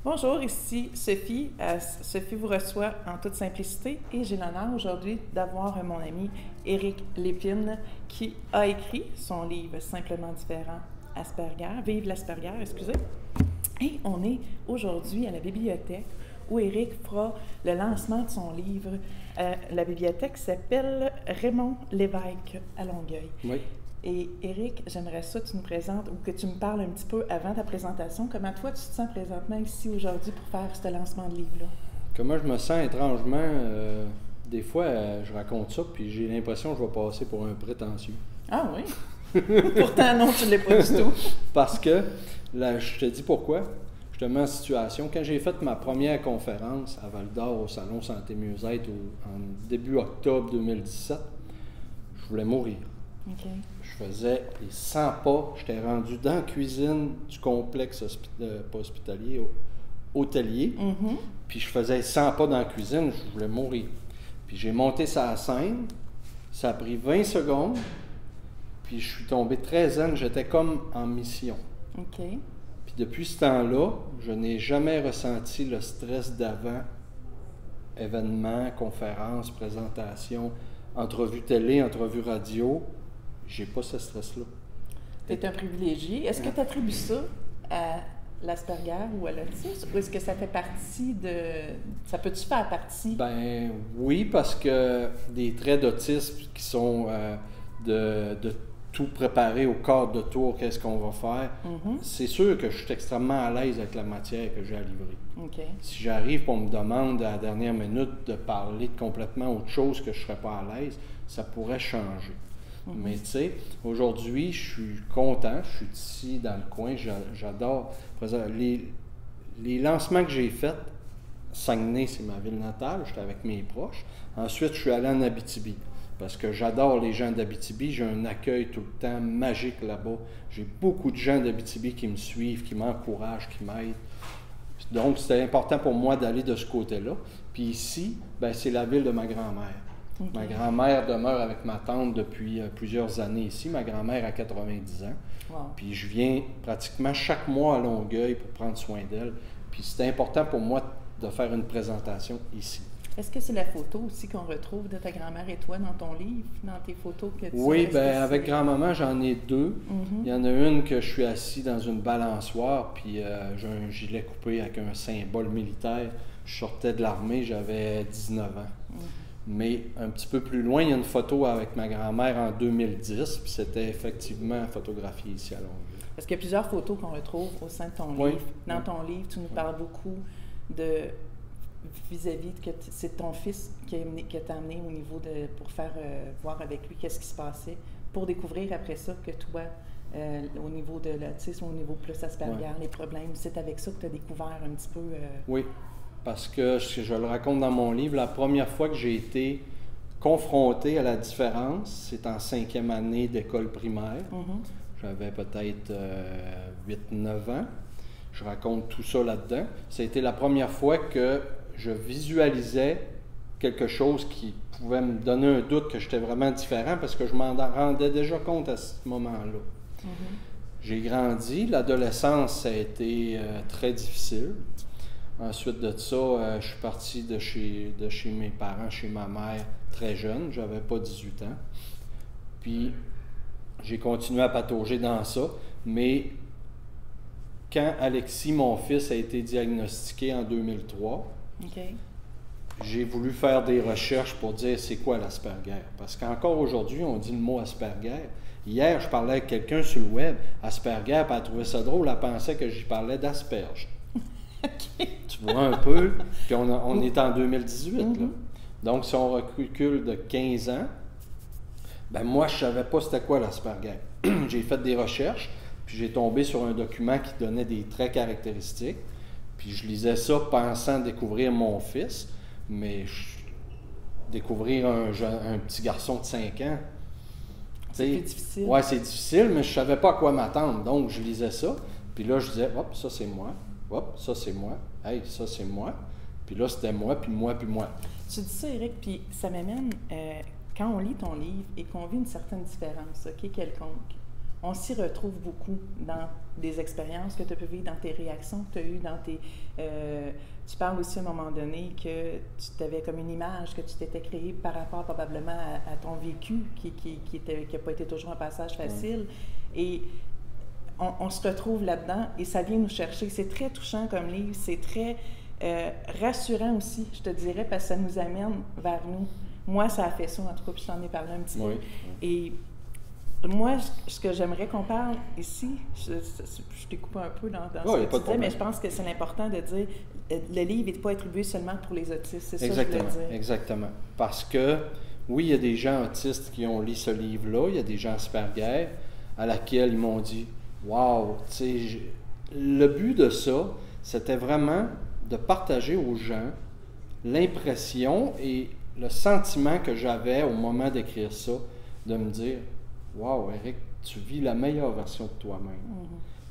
Bonjour, ici Sophie. Sophie vous reçoit en toute simplicité et j'ai l'honneur aujourd'hui d'avoir mon ami Éric Lépine qui a écrit son livre Simplement différent, Asperger, Vive l'Asperger, excusez. Et on est aujourd'hui à la bibliothèque où Éric fera le lancement de son livre. La bibliothèque s'appelle Raymond Lévesque à Longueuil. Oui. Et Éric, j'aimerais ça que tu nous présentes ou que tu me parles un petit peu avant ta présentation. Comment toi, tu te sens présentement ici aujourd'hui pour faire ce lancement de livre-là? Comment je me sens étrangement, des fois, je raconte ça, puis j'ai l'impression que je vais passer pour un prétentieux. Ah oui? Pourtant, non, tu ne l'es pas du tout. Parce que, là, je te dis pourquoi. Je te mets en situation. Quand j'ai fait ma première conférence à Val-d'Or au Salon Santé Mieux-être en début octobre 2017, je voulais mourir. OK. Je faisais les 100 pas. J'étais rendu dans la cuisine du complexe pas hospitalier, hôtelier. Mm-hmm. Puis je faisais 100 pas dans la cuisine, je voulais mourir. Puis j'ai monté sa scène. Ça a pris 20 secondes. Puis je suis tombé très zen. J'étais comme en mission. OK. Puis depuis ce temps-là, je n'ai jamais ressenti le stress d'avant. Événements, conférences, présentations, entrevues télé, entrevues radio. J'ai pas ce stress-là. Tu es un privilégié. Est-ce que tu attribues ça à l'Asperger ou à l'autisme? Ou est-ce que ça fait partie de... Ça peut-tu faire partie? Ben oui, parce que des traits d'autisme qui sont de tout préparer au quart de tour, qu'est-ce qu'on va faire, c'est sûr que je suis extrêmement à l'aise avec la matière que j'ai à livrer. OK. Si j'arrive et on me demande à la dernière minute de parler de complètement autre chose que je ne serais pas à l'aise, ça pourrait changer. Mais tu sais, aujourd'hui, je suis content, je suis ici dans le coin, j'adore. Les lancements que j'ai faits, Saguenay, c'est ma ville natale, j'étais avec mes proches. Ensuite, je suis allé en Abitibi, parce que j'adore les gens d'Abitibi, j'ai un accueil tout le temps magique là-bas. J'ai beaucoup de gens d'Abitibi qui me suivent, qui m'encouragent, qui m'aident. Donc, c'était important pour moi d'aller de ce côté-là. Puis ici, ben, c'est la ville de ma grand-mère. Okay. Ma grand-mère demeure avec ma tante depuis plusieurs années ici. Ma grand-mère a 90 ans. Wow. Puis je viens pratiquement chaque mois à Longueuil pour prendre soin d'elle. Puis c'était important pour moi de faire une présentation ici. Est-ce que c'est la photo aussi qu'on retrouve de ta grand-mère et toi dans ton livre, dans tes photos que tu as? Oui, bien avec grand-maman, j'en ai deux. Il y en a une que je suis assis dans une balançoire, puis j'ai un gilet coupé avec un symbole militaire. Je sortais de l'armée, j'avais 19 ans. Mais un petit peu plus loin, il y a une photo avec ma grand-mère en 2010, puis c'était effectivement photographié ici à Longueuil. Parce qu'il y a plusieurs photos qu'on retrouve au sein de ton livre. Dans ton livre, tu nous parles beaucoup de vis-à-vis que c'est ton fils qui t'a amené au niveau de pour faire voir avec lui qu'est-ce qui se passait, pour découvrir après ça que toi, au niveau de l'autisme, au niveau plus Asperger, les problèmes, c'est avec ça que tu as découvert un petit peu... Oui. Parce que, je le raconte dans mon livre, la première fois que j'ai été confronté à la différence, c'est en 5e année d'école primaire. J'avais peut-être 8-9 ans. Je raconte tout ça là-dedans. Ça a été la première fois que je visualisais quelque chose qui pouvait me donner un doute que j'étais vraiment différent parce que je m'en rendais déjà compte à ce moment-là. J'ai grandi. L'adolescence, ça a été très difficile. Ensuite de ça, je suis parti de chez mes parents, chez ma mère, très jeune. J'avais pas 18 ans. Puis, j'ai continué à patauger dans ça. Mais quand Alexis, mon fils, a été diagnostiqué en 2003, j'ai voulu faire des recherches pour dire c'est quoi l'Asperger. Parce qu'encore aujourd'hui, on dit le mot Asperger. Hier, je parlais avec quelqu'un sur le web, Asperger, puis elle trouvait ça drôle, elle pensait que j'y parlais d'asperges. Tu vois un peu, puis on est en 2018. Là. Donc, si on recule de 15 ans, ben moi, je ne savais pas c'était quoi l'Asperger. J'ai fait des recherches, puis j'ai tombé sur un document qui donnait des traits caractéristiques, puis je lisais ça pensant découvrir mon fils, mais découvrir un petit garçon de 5 ans, c'est difficile. Oui, c'est difficile, mais je ne savais pas à quoi m'attendre. Donc, je lisais ça, puis là, je disais, hop, ça c'est moi. Hop, ça c'est moi. Hey, ça c'est moi. Puis là, c'était moi, puis moi, puis moi. Tu dis ça, Éric, puis ça m'amène, quand on lit ton livre et qu'on vit une certaine différence, quelconque, on s'y retrouve beaucoup dans des expériences que tu peux vivre, dans tes réactions que tu as eues, dans tes... tu parles aussi à un moment donné que tu avais comme une image que tu t'étais créée par rapport probablement à ton vécu qui n'a pas été toujours un passage facile. Et on se retrouve là-dedans et ça vient nous chercher. C'est très touchant comme livre, c'est très rassurant aussi, je te dirais, parce que ça nous amène vers nous. Moi, ça a fait ça, en tout cas, puis je t'en ai parlé un petit peu. Et moi, ce que j'aimerais qu'on parle ici, je t'ai coupé un peu dans ce que tu disais, mais je pense que c'est important de dire le livre n'est pas attribué seulement pour les autistes, c'est ça que je voulais dire. Exactement. Parce que, oui, il y a des gens autistes qui ont lu ce livre-là, il y a des gens Asperger à laquelle ils m'ont dit « Wow! » Le but de ça, c'était vraiment de partager aux gens l'impression et le sentiment que j'avais au moment d'écrire ça, de me dire « Wow, Éric, tu vis la meilleure version de toi-même.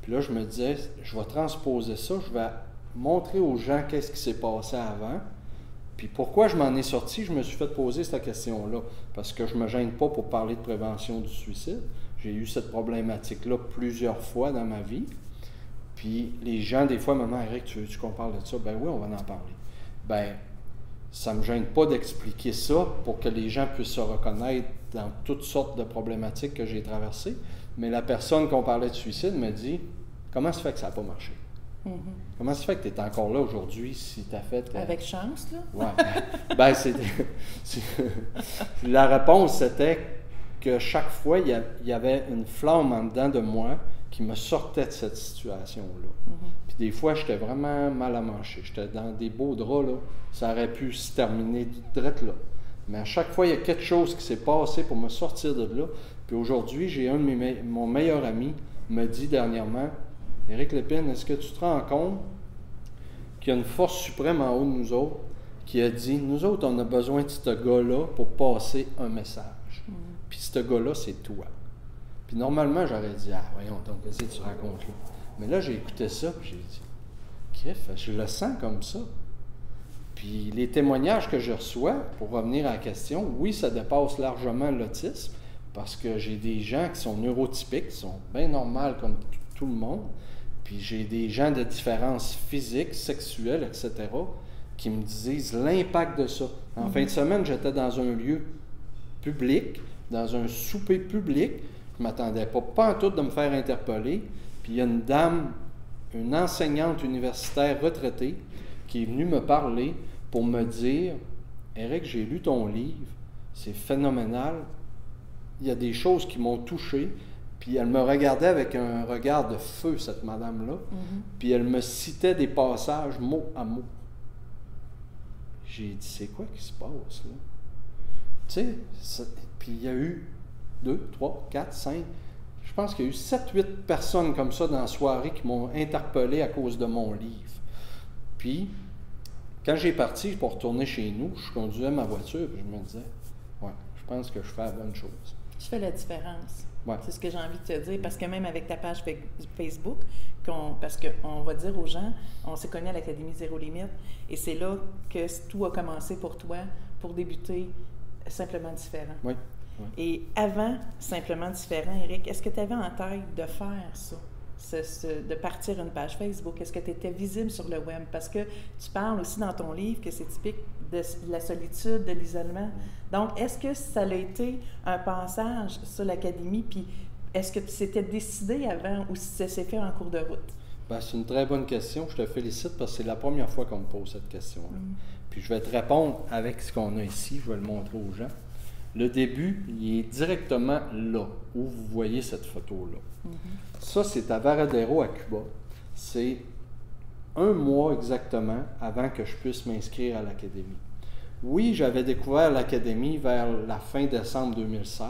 Puis là, je me disais, je vais transposer ça, je vais montrer aux gens qu'est-ce qui s'est passé avant. Puis pourquoi je m'en ai sorti, je me suis fait poser cette question-là. Parce que je ne me gêne pas pour parler de prévention du suicide. J'ai eu cette problématique-là plusieurs fois dans ma vie. Puis les gens, des fois, me demandent, Éric, tu veux qu'on parle de ça? Ben oui, on va en parler. Ben, ça ne me gêne pas d'expliquer ça pour que les gens puissent se reconnaître dans toutes sortes de problématiques que j'ai traversées. Mais la personne qu'on parlait de suicide me dit, comment ça fait que ça n'a pas marché? Comment ça fait que tu es encore là aujourd'hui si tu as fait... Avec chance, là? Oui. Ben, la réponse, c'était que chaque fois, il y avait une flamme en dedans de moi qui me sortait de cette situation-là. Puis des fois, j'étais vraiment mal à manger. J'étais dans des beaux draps, là. Ça aurait pu se terminer direct là. Mais à chaque fois, il y a quelque chose qui s'est passé pour me sortir de là. Puis aujourd'hui, j'ai mon meilleur ami me dit dernièrement, Éric Lépine, est-ce que tu te rends compte qu'il y a une force suprême en haut de nous autres qui a dit, nous autres, on a besoin de ce gars-là pour passer un message. Puis ce gars-là, c'est toi. Puis normalement, j'aurais dit, ah, voyons, donc, qu'est-ce que tu racontes là? Mais là, j'ai écouté ça, puis j'ai dit, Criff, je le sens comme ça. Puis les témoignages que je reçois, pour revenir à la question, oui, ça dépasse largement l'autisme, parce que j'ai des gens qui sont neurotypiques, qui sont bien normaux comme tout le monde, puis j'ai des gens de différences physiques, sexuelles, etc., qui me disent l'impact de ça. En fin de semaine, j'étais dans un lieu public, dans un souper public, je ne m'attendais pas en tout de me faire interpeller, puis il y a une dame, une enseignante universitaire retraitée, qui est venue me parler pour me dire « Éric, j'ai lu ton livre, c'est phénoménal, il y a des choses qui m'ont touché. » Puis elle me regardait avec un regard de feu, cette madame-là, puis elle me citait des passages mot à mot. J'ai dit « C'est quoi qui se passe là? » Tu sais, puis il y a eu 2, 3, 4, 5... Je pense qu'il y a eu 7-8 personnes comme ça dans la soirée qui m'ont interpellé à cause de mon livre. Puis, quand j'ai parti pour retourner chez nous, je conduisais ma voiture et je me disais, ouais, je pense que je fais la bonne chose. Tu fais la différence. Ouais. C'est ce que j'ai envie de te dire, parce que même avec ta page Facebook, parce qu'on va dire aux gens, on s'est connus à l'Académie Zéro Limite, et c'est là que tout a commencé pour toi, pour débuter Simplement Différent. Oui. Et avant Simplement Différent, Éric, est-ce que tu avais en tête de faire ça? De partir une page Facebook? Est-ce que tu étais visible sur le web? Parce que tu parles aussi dans ton livre que c'est typique de la solitude, de l'isolement. Donc, est-ce que ça a été un passage sur l'Académie? Puis, est-ce que tu s'étais décidé avant ou si ça s'est fait en cours de route? Bien, c'est une très bonne question. Je te félicite parce que c'est la première fois qu'on me pose cette question-là. Puis, je vais te répondre avec ce qu'on a ici. Je vais le montrer aux gens. Le début, il est directement là, où vous voyez cette photo-là. Ça, c'est à Varadero, à Cuba. C'est 1 mois exactement avant que je puisse m'inscrire à l'Académie. Oui, j'avais découvert l'Académie vers la fin décembre 2016,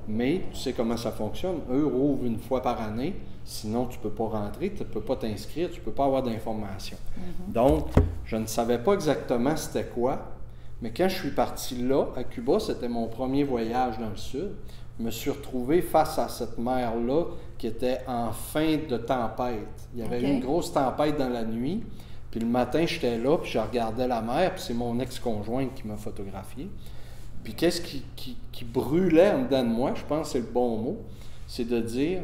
mais tu sais comment ça fonctionne. Eux rouvrent une fois par année, sinon tu ne peux pas rentrer, tu ne peux pas t'inscrire, tu ne peux pas avoir d'informations. Donc, je ne savais pas exactement c'était quoi. Mais quand je suis parti là, à Cuba, c'était mon premier voyage dans le sud, je me suis retrouvé face à cette mer-là qui était en fin de tempête. Il y avait eu une grosse tempête dans la nuit, puis le matin, j'étais là, puis je regardais la mer, puis c'est mon ex-conjointe qui m'a photographié. Puis qu'est-ce qui brûlait en dedans de moi, je pense que c'est le bon mot, c'est de dire,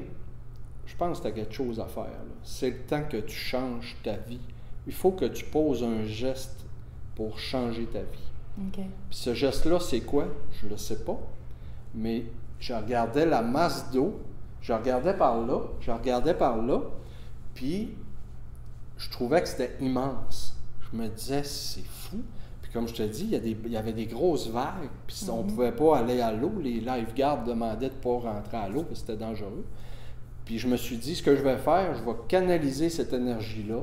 je pense que tu as quelque chose à faire. Là. C'est le temps que tu changes ta vie. Il faut que tu poses un geste pour changer ta vie. Okay. Puis ce geste-là, c'est quoi? Je ne le sais pas. Mais je regardais la masse d'eau, je regardais par là, puis je trouvais que c'était immense. Je me disais, c'est fou. Puis comme je te dis, il y avait des grosses vagues, puis on ne pouvait pas aller à l'eau. Les lifeguards demandaient de ne pas rentrer à l'eau, parce que c'était dangereux. Puis je me suis dit, ce que je vais faire, je vais canaliser cette énergie-là,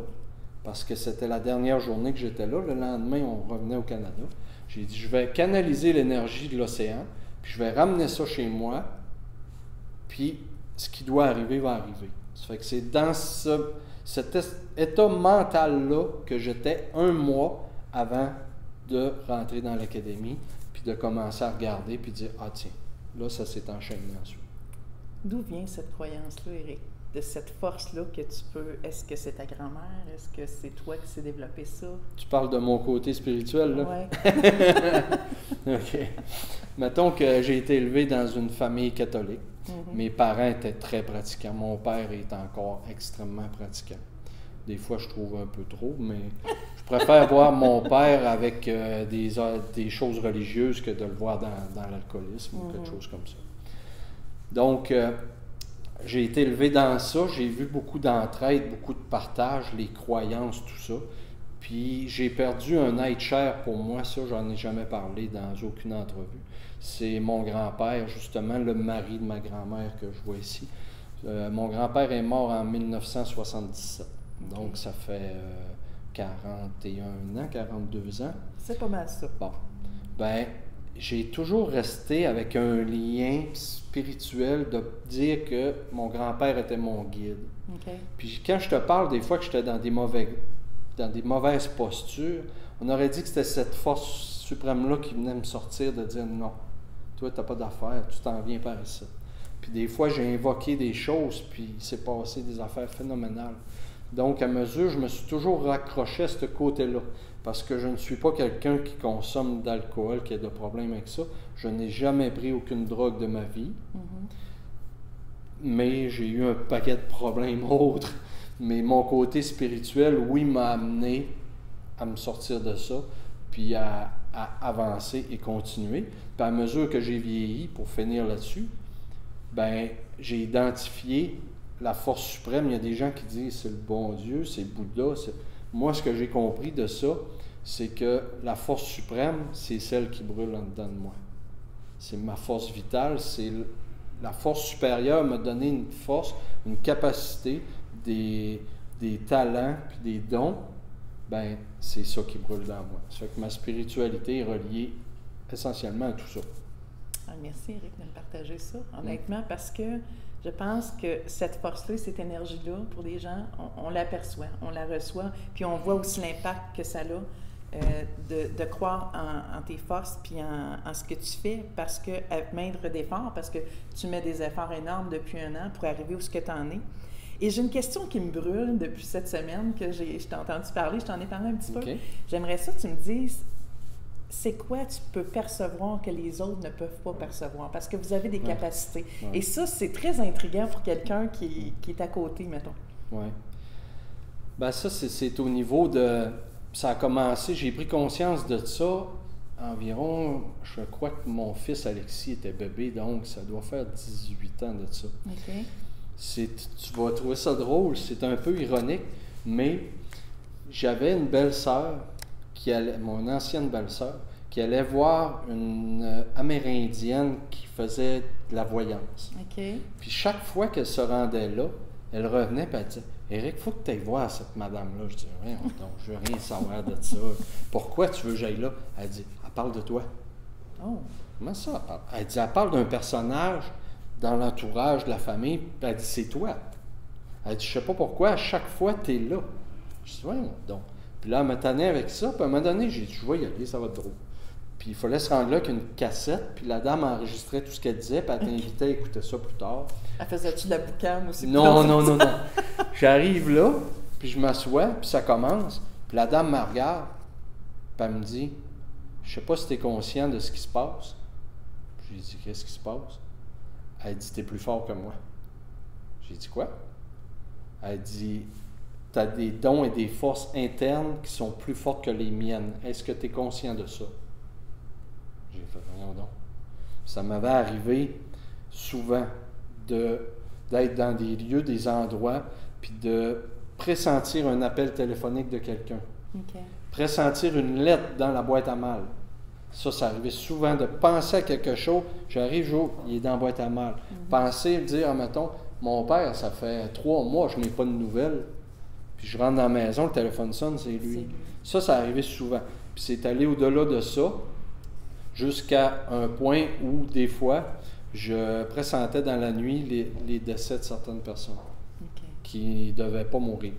parce que c'était la dernière journée que j'étais là. Le lendemain, on revenait au Canada. J'ai dit, je vais canaliser l'énergie de l'océan, puis je vais ramener ça chez moi, puis ce qui doit arriver va arriver. Ça fait que c'est dans cet état mental-là que j'étais 1 mois avant de rentrer dans l'académie, puis de commencer à regarder, puis dire, ah tiens, là, ça s'est enchaîné ensuite. D'où vient cette croyance-là, Éric? De cette force-là que tu peux... Est-ce que c'est ta grand-mère? Est-ce que c'est toi qui s'est développé ça? Tu parles de mon côté spirituel, là? Oui. OK. Mettons que j'ai été élevé dans une famille catholique. Mes parents étaient très pratiquants. Mon père est encore extrêmement pratiquant. Des fois, je trouve un peu trop, mais je préfère voir mon père avec des choses religieuses que de le voir dans l'alcoolisme ou quelque chose comme ça. Donc, j'ai été élevé dans ça, j'ai vu beaucoup d'entraide, beaucoup de partage, les croyances, tout ça. Puis j'ai perdu un être cher pour moi, ça, j'en ai jamais parlé dans aucune entrevue. C'est mon grand-père, justement, le mari de ma grand-mère que je vois ici. Mon grand-père est mort en 1977, donc ça fait 41 ans, 42 ans. C'est pas mal ça. Bon, ben j'ai toujours resté avec un lien spirituel de dire que mon grand-père était mon guide. Okay. Puis quand je te parle des fois que j'étais dans des mauvaises postures, on aurait dit que c'était cette force suprême-là qui venait me sortir de dire non, toi tu n'as pas d'affaires, tu t'en viens par ici. Puis des fois j'ai invoqué des choses, puis il s'est passé des affaires phénoménales. Donc à mesure, je me suis toujours raccroché à ce côté-là. Parce que je ne suis pas quelqu'un qui consomme d'alcool, qui a de problèmes avec ça. Je n'ai jamais pris aucune drogue de ma vie. Mais j'ai eu un paquet de problèmes autres. Mais mon côté spirituel, oui, m'a amené à me sortir de ça, puis à avancer et continuer. Puis à mesure que j'ai vieilli, pour finir là-dessus, ben j'ai identifié la force suprême. Il y a des gens qui disent c'est le bon Dieu, c'est le Bouddha. Moi, ce que j'ai compris de ça, c'est que la force suprême, c'est celle qui brûle en dedans de moi. C'est ma force vitale, c'est la force supérieure m'a donné une force, une capacité, des talents, puis des dons. Ben, c'est ça qui brûle dans moi. Ça fait que ma spiritualité est reliée essentiellement à tout ça. Ah, merci, Éric, de me partager ça, honnêtement, parce que je pense que cette force-là, cette énergie-là, pour les gens, on l'aperçoit, on la reçoit, puis on voit aussi l'impact que ça a de croire en tes forces, puis en ce que tu fais, parce que, avec moindre d'efforts, parce que tu mets des efforts énormes depuis 1 an pour arriver où ce que tu en es. Et j'ai une question qui me brûle depuis cette semaine, que je t'ai entendu parler, je t'en ai parlé un petit peu. J'aimerais ça que tu me dises, c'est quoi tu peux percevoir que les autres ne peuvent pas percevoir? Parce que vous avez des capacités. Et ça, c'est très intriguant pour quelqu'un qui est à côté, mettons. Oui. Ben ça, c'est au niveau de... Ça a commencé, j'ai pris conscience de ça environ, je crois que mon fils Alexis était bébé, donc ça doit faire 18 ans de ça. OK. Tu vas trouver ça drôle, c'est un peu ironique, mais j'avais une belle-sœur, mon ancienne belle-sœur, qui allait voir une Amérindienne qui faisait de la voyance. OK. Puis chaque fois qu'elle se rendait là, elle revenait et elle disait « Éric, il faut que tu ailles voir cette madame-là. » Je dis « Oui, donc, je veux rien savoir de ça. Pourquoi tu veux que j'aille là? » Elle dit « Elle parle de toi. » Oh. Comment ça, elle parle? Elle dit « Elle parle d'un personnage dans l'entourage de la famille. » Puis elle dit « C'est toi. » Elle dit « Je sais pas pourquoi, à chaque fois, tu es là. » Je dis « Oui, donc. » Puis là, elle m'a tanné avec ça. Puis à un moment donné, j'ai dit « Je vais y aller, ça va être drôle. » Puis il fallait se rendre là qu'une cassette, puis la dame enregistrait tout ce qu'elle disait, puis elle t'invitait à écouter ça plus tard. Elle faisait-tu de la boucane aussi? Non. J'arrive là, puis je m'assois, puis ça commence, puis la dame me regarde, puis elle me dit « Je sais pas si tu es conscient de ce qui se passe. » J'ai dit « Qu'est-ce qui se passe? » Elle dit, t'es plus fort que moi. J'ai dit, quoi? Elle dit, tu as des dons et des forces internes qui sont plus fortes que les miennes. Est-ce que tu es conscient de ça? J'ai fait, voyons donc. Ça m'avait arrivé souvent d'être dans des lieux, des endroits, puis de pressentir un appel téléphonique de quelqu'un. Okay. Pressentir une lettre dans la boîte à mal. Ça arrivait souvent de penser à quelque chose. J'arrive, il est dans la boîte à mal. Penser, dire, mettons, mon père, ça fait 3 mois, je n'ai pas de nouvelles. Puis je rentre dans la maison, le téléphone sonne, c'est lui. Ça arrivait souvent. Puis c'est allé au-delà de ça, jusqu'à un point où, des fois, je pressentais dans la nuit les décès de certaines personnes qui ne devaient pas mourir.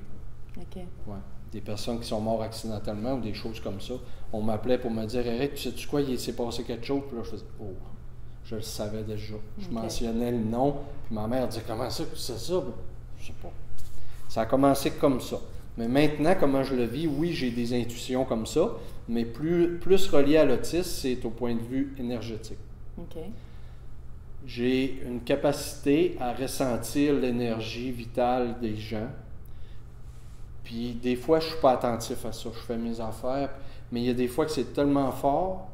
Okay. Ouais. Des personnes qui sont mortes accidentellement ou des choses comme ça. On m'appelait pour me dire, Eric, tu sais-tu quoi, il s'est passé quelque chose? Puis là, je faisais, oh, je le savais déjà. Je mentionnais le nom, puis ma mère disait, comment ça que tu sais ça? Je sais pas. Ça a commencé comme ça. Mais maintenant, comment je le vis, oui, j'ai des intuitions comme ça, mais plus relié à l'autisme, c'est au point de vue énergétique. Okay. J'ai une capacité à ressentir l'énergie vitale des gens. Puis des fois, je ne suis pas attentif à ça. Je fais mes affaires, mais il y a des fois que c'est tellement fort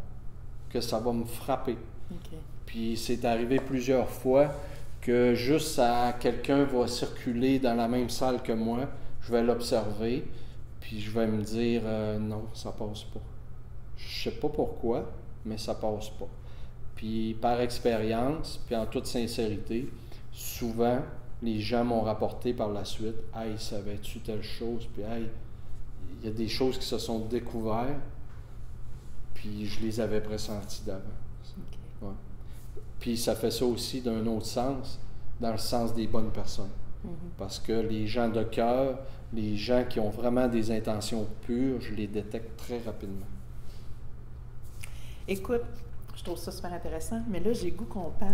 que ça va me frapper. Okay. Puis c'est arrivé plusieurs fois que juste quelqu'un va circuler dans la même salle que moi, je vais l'observer, puis je vais me dire non, ça passe pas. Je sais pas pourquoi, mais ça passe pas. Puis par expérience, puis en toute sincérité, souvent, les gens m'ont rapporté par la suite, « Hey, savais-tu telle chose? » Puis « Hey, il y a des choses qui se sont découvertes, puis je les avais pressenties d'avant. Okay. » Ouais. Puis ça fait ça aussi d'un autre sens, dans le sens des bonnes personnes. Parce que les gens de cœur, les gens qui ont vraiment des intentions pures, je les détecte très rapidement. Écoute, je trouve ça super intéressant, mais là, j'ai goût qu'on parle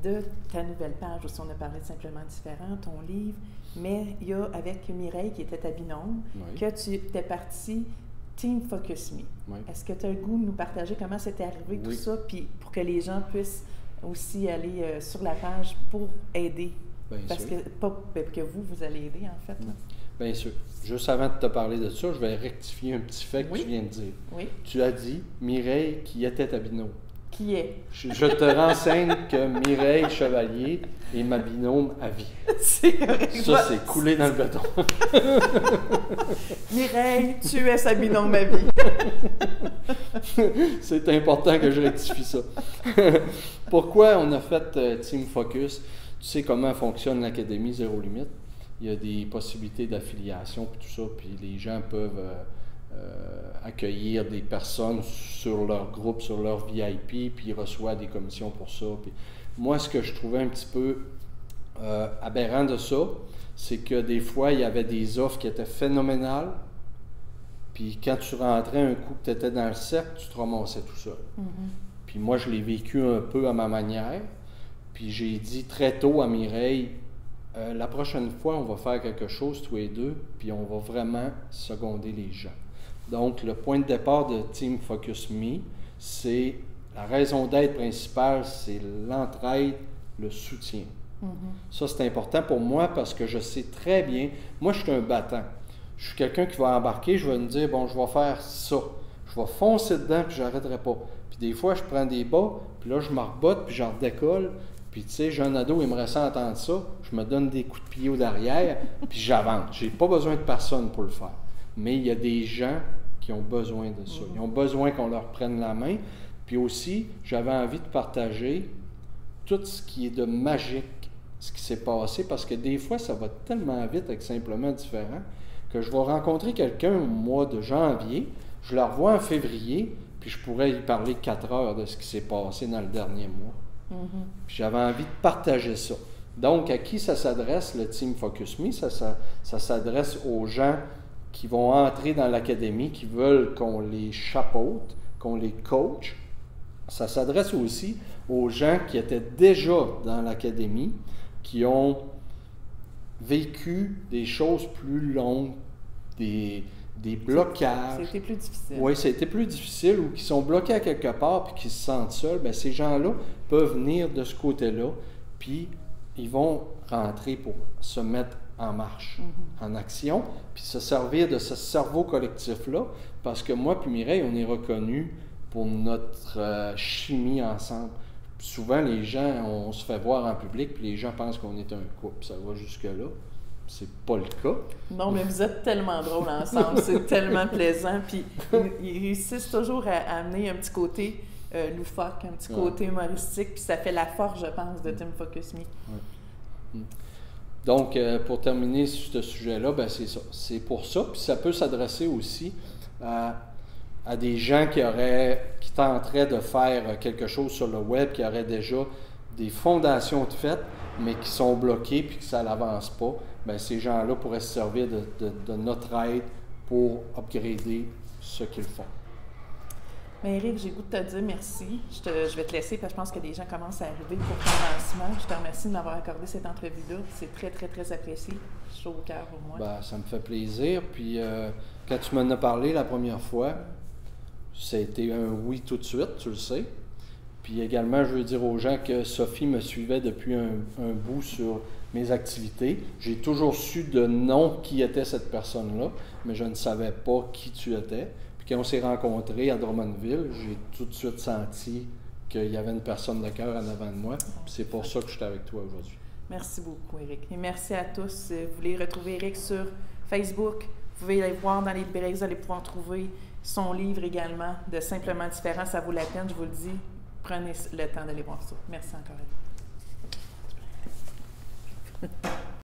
de ta nouvelle page, aussi on a parlé de Simplement Différent, ton livre, mais il y a avec Mireille, qui était ta binôme, que tu étais parti Team Focus Me. Oui. Est-ce que tu as le goût de nous partager comment c'était arrivé tout ça, puis pour que les gens puissent aussi aller sur la page pour aider? Bien parce sûr. que vous allez aider, en fait. Là. Bien sûr. Juste avant de te parler de ça, je vais rectifier un petit fait que tu viens de dire. Oui. Tu as dit Mireille qui était ta binôme. Qui est? Je te renseigne que Mireille Chevalier est ma binôme à vie. C'est correct. Ça, c'est coulé dans le béton. Mireille, tu es sa binôme à vie. C'est important que je rectifie ça. Pourquoi on a fait Team Focus? Tu sais comment fonctionne l'Académie Zéro Limite. Il y a des possibilités d'affiliation et tout ça, puis les gens peuvent accueillir des personnes sur leur groupe, sur leur VIP, puis ils reçoivent des commissions pour ça. Puis moi, ce que je trouvais un petit peu aberrant de ça, c'est que des fois, il y avait des offres qui étaient phénoménales, puis quand tu rentrais un coup que tu étais dans le cercle, tu te ramassais tout seul. Puis moi, je l'ai vécu un peu à ma manière, puis j'ai dit très tôt à Mireille, la prochaine fois, on va faire quelque chose, tous les deux, puis on va vraiment seconder les gens. Donc, le point de départ de Team Focus Me, c'est la raison d'être principale, c'est l'entraide, le soutien. Ça, c'est important pour moi parce que je sais très bien, moi, je suis un battant. Je suis quelqu'un qui va embarquer, je vais me dire, bon, je vais faire ça. Je vais foncer dedans, puis je n'arrêterai pas. Puis des fois, je prends des bas, puis là, je me rebotte, puis j'en redécolle. Puis, tu sais, j'ai un ado, il me reste à entendre ça. Je me donne des coups de pied au derrière, puis j'avance. J'ai pas besoin de personne pour le faire. Mais il y a des gens qui ont besoin de ça. Ils ont besoin qu'on leur prenne la main. Puis aussi, j'avais envie de partager tout ce qui est de magique, ce qui s'est passé, parce que des fois, ça va tellement vite avec Simplement Différent que je vais rencontrer quelqu'un au mois de janvier, je le revois en février, puis je pourrais y parler 4 heures de ce qui s'est passé dans le dernier mois. Puis j'avais envie de partager ça. Donc, à qui ça s'adresse, le Team Focus Me? Ça s'adresse aux gens qui vont entrer dans l'académie, qui veulent qu'on les chapeaute, qu'on les coach. Ça s'adresse aussi aux gens qui étaient déjà dans l'académie, qui ont vécu des choses plus longues, des blocages. C'était plus difficile. Oui, c'était plus difficile, ou qui sont bloqués à quelque part puis qui se sentent seuls. Bien, ces gens-là peuvent venir de ce côté-là puis ils vont rentrer pour se mettre en marche, en action, puis se servir de ce cerveau collectif-là, parce que moi puis Mireille, on est reconnus pour notre chimie ensemble. Puis souvent, les gens, on se fait voir en public, puis les gens pensent qu'on est un couple. Ça va jusque-là. C'est pas le cas. Non, mais vous êtes tellement drôles ensemble. C'est tellement plaisant. Puis ils réussissent toujours à amener un petit côté loufoque, un petit côté humoristique. Puis ça fait la force, je pense, de Team Focus Me. Ouais. Donc, pour terminer sur ce sujet-là, ben c'est ça. C'est pour ça. Puis ça peut s'adresser aussi à des gens qui tenteraient de faire quelque chose sur le web, qui auraient déjà des fondations de fait, mais qui sont bloqués puis que ça n'avance pas. Bien, ces gens-là pourraient se servir de notre aide pour upgrader ce qu'ils font. Mais Éric, j'ai le goût de te dire merci. Je vais te laisser parce que je pense que des gens commencent à arriver pour ton lancement. Je te remercie de m'avoir accordé cette entrevue-là. C'est très, très, très apprécié. Chaud au cœur pour moi. Bien, ça me fait plaisir. Puis, quand tu m'en as parlé la première fois, ça a été un oui tout de suite, tu le sais. Puis également, je veux dire aux gens que Sophie me suivait depuis un bout sur mes activités. J'ai toujours su de nom qui était cette personne-là, mais je ne savais pas qui tu étais. Puis quand on s'est rencontrés à Drummondville, j'ai tout de suite senti qu'il y avait une personne de cœur en avant de moi. Puis c'est pour ça que je suis avec toi aujourd'hui. Merci beaucoup, Éric. Et merci à tous. Vous voulez retrouver Éric sur Facebook. Vous pouvez aller voir dans les librairies, vous allez pouvoir trouver son livre également, de Simplement différent. Ça vaut la peine, je vous le dis. Prenez le temps d'aller voir ça. Merci encore.